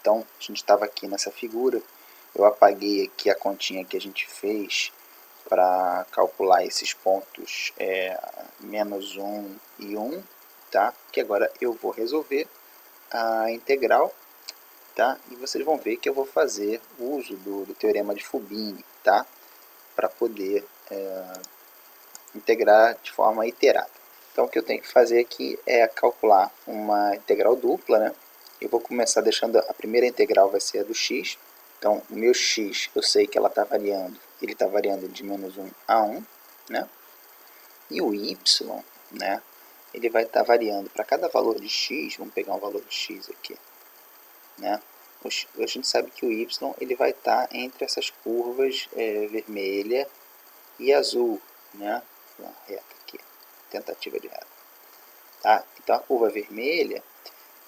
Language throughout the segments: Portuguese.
Então, a gente estava aqui nessa figura, eu apaguei aqui a continha que a gente fez para calcular esses pontos menos 1 e 1, tá? Que agora eu vou resolver a integral, tá? E vocês vão ver que eu vou fazer uso do teorema de Fubini, tá? Para poder integrar de forma iterada. Então o que eu tenho que fazer aqui é calcular uma integral dupla, né? Eu vou começar deixando a primeira integral vai ser a do x. Então o meu x, eu sei que ela está variando, ele está variando de menos 1 a 1, né? E o y, né? Ele vai estar variando para cada valor de x, vamos pegar um valor de x aqui, né? A gente sabe que o y ele vai estar entre essas curvas vermelha e azul, né? Uma reta aqui, tentativa de reta. Tá? Então a curva vermelha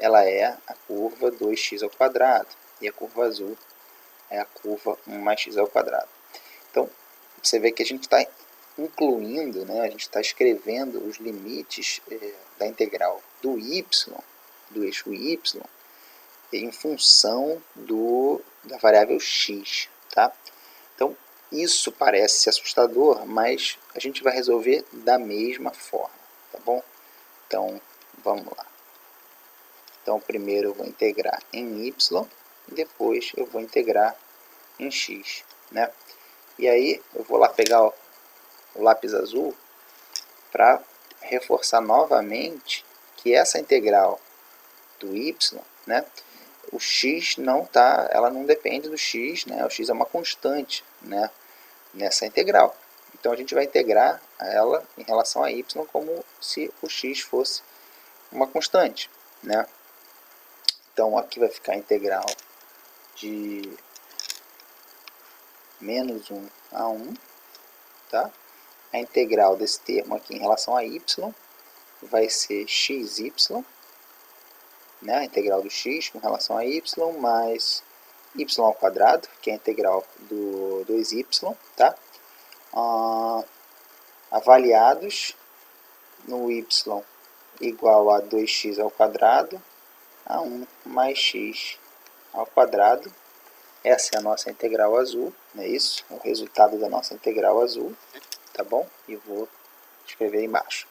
ela é a curva 2x ao quadrado e a curva azul é a curva 1 mais x ao quadrado. Então você vê que a gente está incluindo, né? A gente está escrevendo os limites da integral do y, do eixo y, em função da variável x. Tá? Então isso parece assustador, mas a gente vai resolver da mesma forma, tá bom? Então, vamos lá. Então, primeiro eu vou integrar em y, e depois eu vou integrar em x, né? E aí, eu vou lá pegar o lápis azul para reforçar novamente que essa integral do y, né? O x ela não depende do x, né? O x é uma constante, né? Nessa integral. Então a gente vai integrar ela em relação a y como se o x fosse uma constante, né? Então aqui vai ficar a integral de menos 1 a 1, tá? A integral desse termo aqui em relação a y vai ser xy, né? A integral do x com relação a y mais y ao quadrado, que é a integral do 2y, tá? Avaliados no y igual a 2x ao quadrado a 1 mais x ao quadrado. Essa é a nossa integral azul, não é isso? É o resultado da nossa integral azul, tá bom? E vou escrever embaixo.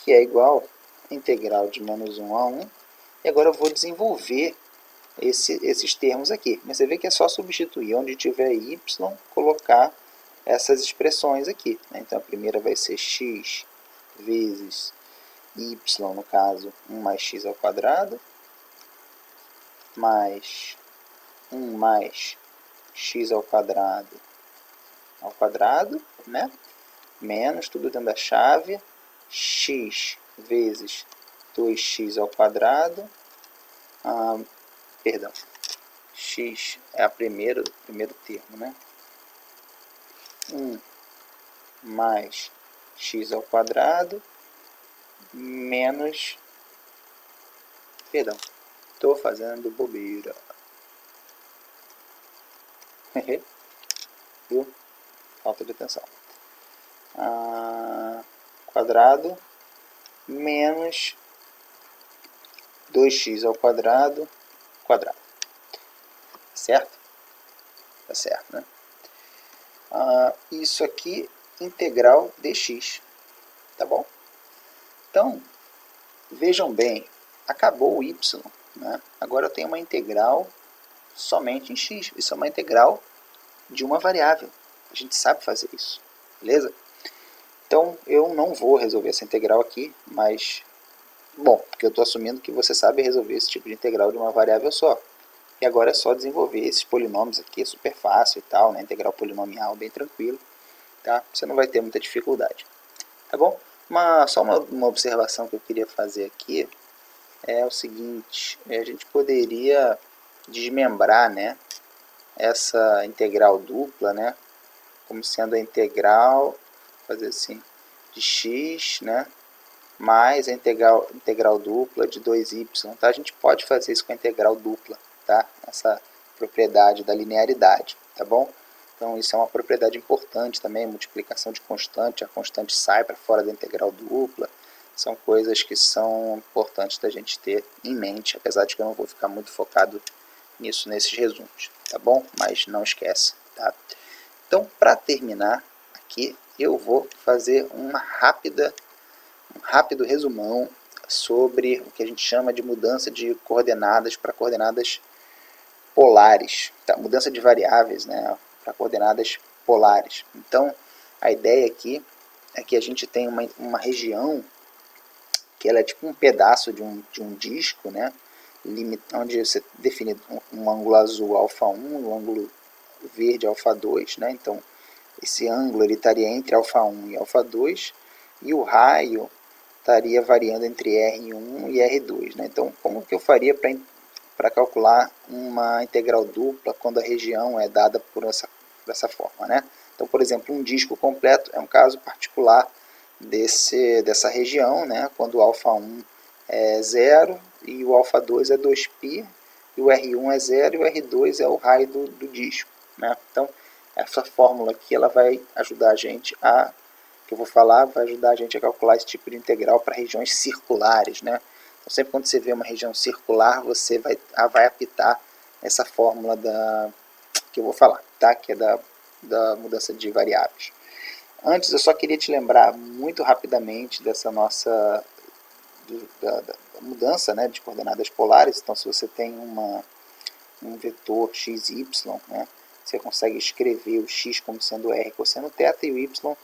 Que é igual a integral de menos 1 a 1. E agora eu vou desenvolver esses termos aqui. Mas você vê que é só substituir onde tiver y, colocar essas expressões aqui, né? Então a primeira vai ser x vezes y, no caso 1 mais x ao quadrado, mais 1 mais x ao quadrado, né? Menos, tudo dentro da chave, x vezes 2x ao quadrado, perdão, x é o primeiro termo, né? 1 mais x ao quadrado, menos, perdão, estou fazendo bobeira, viu? Falta de atenção. Quadrado menos 2x ao quadrado, certo? Tá certo, né? Isso aqui, integral dx, tá bom? Então, vejam bem, acabou o y, né? Agora eu tenho uma integral somente em x. Isso é uma integral de uma variável. A gente sabe fazer isso, beleza? Então, eu não vou resolver essa integral aqui, mas, bom, porque eu estou assumindo que você sabe resolver esse tipo de integral de uma variável só. E agora é só desenvolver esses polinômios aqui, é super fácil e tal, né? Integral polinomial, bem tranquilo, tá? Você não vai ter muita dificuldade, tá bom? Só uma observação que eu queria fazer aqui é o seguinte, a gente poderia desmembrar, né, essa integral dupla, né, como sendo a integral, fazer assim, de x, né, mais a integral dupla de 2y, tá? A gente pode fazer isso com a integral dupla, tá? Essa propriedade da linearidade, tá bom? Então isso é uma propriedade importante também, multiplicação de constante, a constante sai para fora da integral dupla. são coisas que são importantes da gente ter em mente, apesar de que eu não vou ficar muito focado nisso nesses resumos, tá bom? Mas não esquece, tá? Então, para terminar aqui, eu vou fazer um rápido resumão sobre o que a gente chama de mudança de coordenadas para coordenadas polares, tá? Mudança de variáveis, né, para coordenadas polares. Então, a ideia aqui é que a gente tem uma região que ela é tipo um pedaço de um disco, né, onde você define um ângulo azul alfa 1 e um ângulo verde alfa 2, né? Então, esse ângulo ele estaria entre alfa 1 e alfa 2 e o raio estaria variando entre R1 e R2, né? Então, como que eu faria para calcular uma integral dupla quando a região é dada por essa forma, né? Então, por exemplo, um disco completo é um caso particular dessa região, né? Quando o alfa 1 é 0 e o alfa 2 é 2π, e o R1 é 0 e o R2 é o raio do disco, né? Então, essa fórmula aqui ela vai ajudar a gente que eu vou falar, vai ajudar a gente a calcular esse tipo de integral para regiões circulares, né? Então, sempre quando você vê uma região circular, você vai apitar essa fórmula que eu vou falar, tá? Que é da mudança de variáveis. Antes, eu só queria te lembrar muito rapidamente dessa nossa da mudança, né, de coordenadas polares. Então, se você tem um vetor x e y, né, você consegue escrever o x como sendo r cosseno θ e o y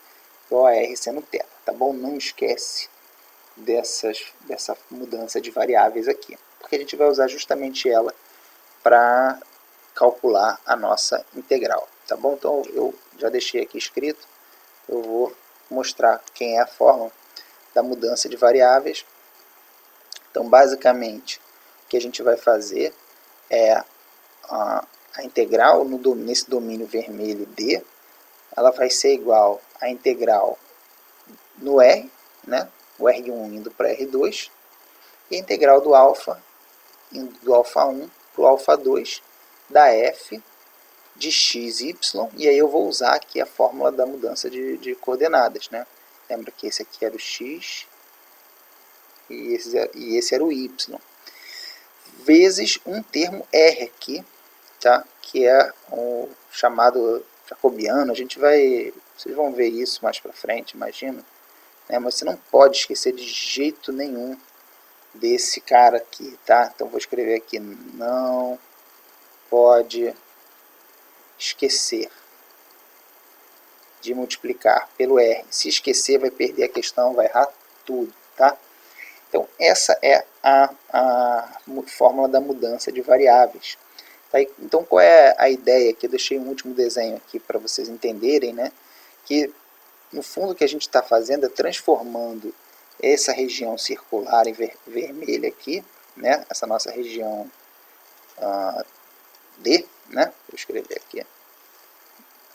igual a r seno θ, tá bom? Não esquece dessa mudança de variáveis aqui, porque a gente vai usar justamente ela para calcular a nossa integral, tá bom? Então, eu já deixei aqui escrito, eu vou mostrar quem é a fórmula da mudança de variáveis. Então, basicamente, o que a gente vai fazer é a integral nesse domínio vermelho D, ela vai ser igual à integral no R, né? O R1 indo para R2, e a integral do alfa, indo do alfa 1 para o alfa 2, da f de x e y, e aí eu vou usar aqui a fórmula da mudança de coordenadas, né? Lembra que esse aqui era o x e esse era o y, vezes um termo r aqui, tá? Que é o chamado jacobiano. Vocês vão ver isso mais para frente, imagino, né? Mas você não pode esquecer de jeito nenhum desse cara aqui, tá? Então vou escrever aqui: não pode esquecer de multiplicar pelo R. Se esquecer, vai perder a questão, vai errar tudo, tá? Então, essa é a fórmula da mudança de variáveis. Tá? Então, qual é a ideia? Que eu deixei um último desenho aqui para vocês entenderem, né? Que, no fundo, o que a gente está fazendo é transformando essa região circular em vermelha aqui, né? Essa nossa região D, né? Vou escrever aqui.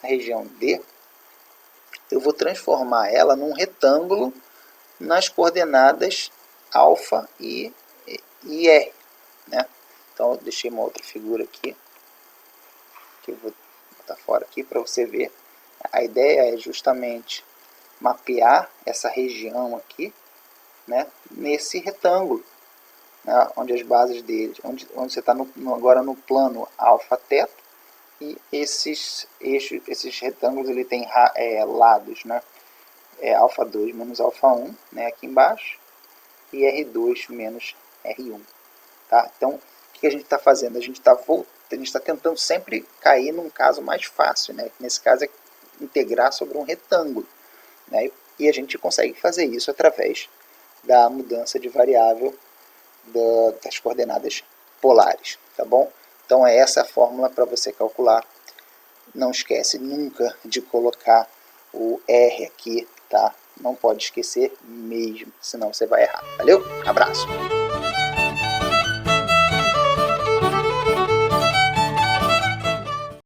A região D, eu vou transformar ela num retângulo nas coordenadas alfa e r, né? Então, eu deixei uma outra figura aqui, que eu vou botar fora aqui para você ver. A ideia é justamente mapear essa região aqui, né, nesse retângulo, né, onde as bases dele, onde você está agora no plano alfa teto, e esses retângulos ele tem lados, né? Alfa 2 menos alfa 1, né, aqui embaixo, e R2 menos R1. Tá? Então, o que a gente está fazendo? A gente está tentando sempre cair num caso mais fácil, né? Nesse caso é integrar sobre um retângulo, né? E a gente consegue fazer isso através da mudança de variável das coordenadas polares, tá bom? Então, essa a fórmula para você calcular. Não esquece nunca de colocar o R aqui, tá? Não pode esquecer mesmo, senão você vai errar. Valeu? Abraço!